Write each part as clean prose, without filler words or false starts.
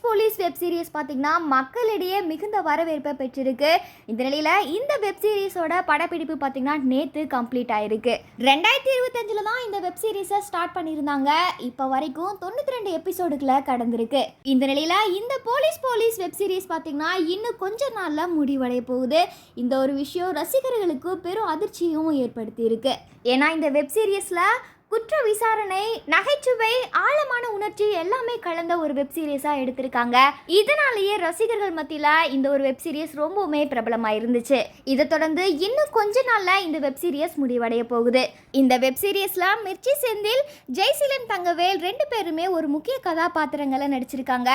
Police web series பார்த்தீங்கன்னா மக்களிடையே மிகுந்த வரவேற்பை பெற்றிருக்கு. இந்த நிலையில் இந்த வெப் சீரிஸோட படப்பிடிப்பு பார்த்தீங்கன்னா நேற்று கம்ப்ளீட் ஆயிருக்கு. 2025 தான் இந்த வெப் சீரிஸை ஸ்டார்ட் பண்ணியிருந்தாங்க. இப்போ வரைக்கும் 92 எபிசோடுகளை கடந்திருக்கு. இந்த நிலையில் இந்த போலீஸ் வெப் சீரிஸ் பார்த்தீங்கன்னா இன்னும் கொஞ்ச நாளில் முடிவடைய போகுது. இந்த ஒரு விஷயம் ரசிகர்களுக்கு பெரும் அதிர்ச்சியும் ஏற்படுத்தி இருக்கு. ஏன்னா இந்த வெப் சீரிஸில் குற்ற விசாரணை, நகைச்சுவை, ஆழமான உணர்ச்சி எல்லாமே கலந்த ஒரு வெப் சீரிஸாக எடுத்திருக்காங்க. இதனாலேயே ரசிகர்கள் மத்தியில் இந்த ஒரு வெப் சீரிஸ் ரொம்பவுமே பிரபலமாக இருந்துச்சு. இதை தொடர்ந்து இன்னும் கொஞ்ச நாளில் இந்த வெப் சீரிஸ் முடிவடைய போகுது. இந்த வெப் சீரிஸில் மிர்ச்சி செந்தில், ஜெய்சீலன் தங்கவேல் 2 பேருமே ஒரு முக்கிய கதாபாத்திரங்களை நடிச்சிருக்காங்க.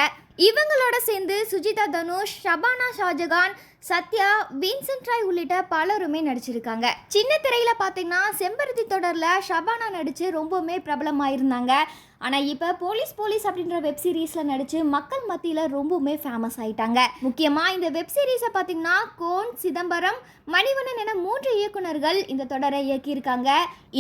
இவங்களோட சேர்ந்து சுஜிதா தனுஷ், ஷபானா ஷாஜகான், சத்யா, வின்சென்ட் ராய் உள்ளிட்ட பலருமே நடிச்சிருக்காங்க. சின்ன திரையில பார்த்தீங்கன்னா செம்பருத்தி தொடரில் ஷபானா நடிச்சு ரொம்பவுமே பிரபலமாயிருந்தாங்க. ஆனால் இப்போ போலீஸ் அப்படின்ற வெப் சீரிஸில் நடித்து மக்கள் மத்தியில் ரொம்பவுமே ஃபேமஸ் ஆயிட்டாங்க. முக்கியமாக இந்த வெப் சீரிஸை பார்த்தீங்கன்னா கோன், சிதம்பரம், மணிவண்ணன் என 3 இயக்குனர்கள் இந்த தொடரை இயக்கியிருக்காங்க.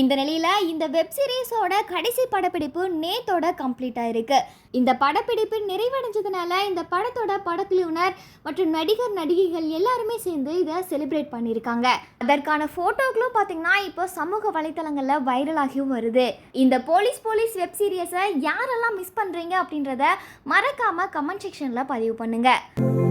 இந்த நிலையில் இந்த வெப் சீரிஸோட கடைசி படப்பிடிப்பு நேத்தோட கம்ப்ளீட் ஆயிருக்கு. இந்த படப்பிடிப்பு நிறைவடைஞ்சதுனால இந்த படத்தோட படக்குழுவினர் மற்றும் நடிகர்கள் எல்லாருமே சேர்ந்து இதை செலிப்ரேட் பண்ணியிருக்காங்க. அதற்கான ஃபோட்டோக்களும் பார்த்தீங்கன்னா இப்போ சமூக வலைத்தளங்களில் வைரலாகியும் வருது. இந்த போலீஸ் வெப் சீரிஸை யாரெல்லாம் மிஸ் பண்ணுறீங்க அப்படின்றத மறக்காமல் கமெண்ட் செக்ஷனில் பதிவு பண்ணுங்கள்.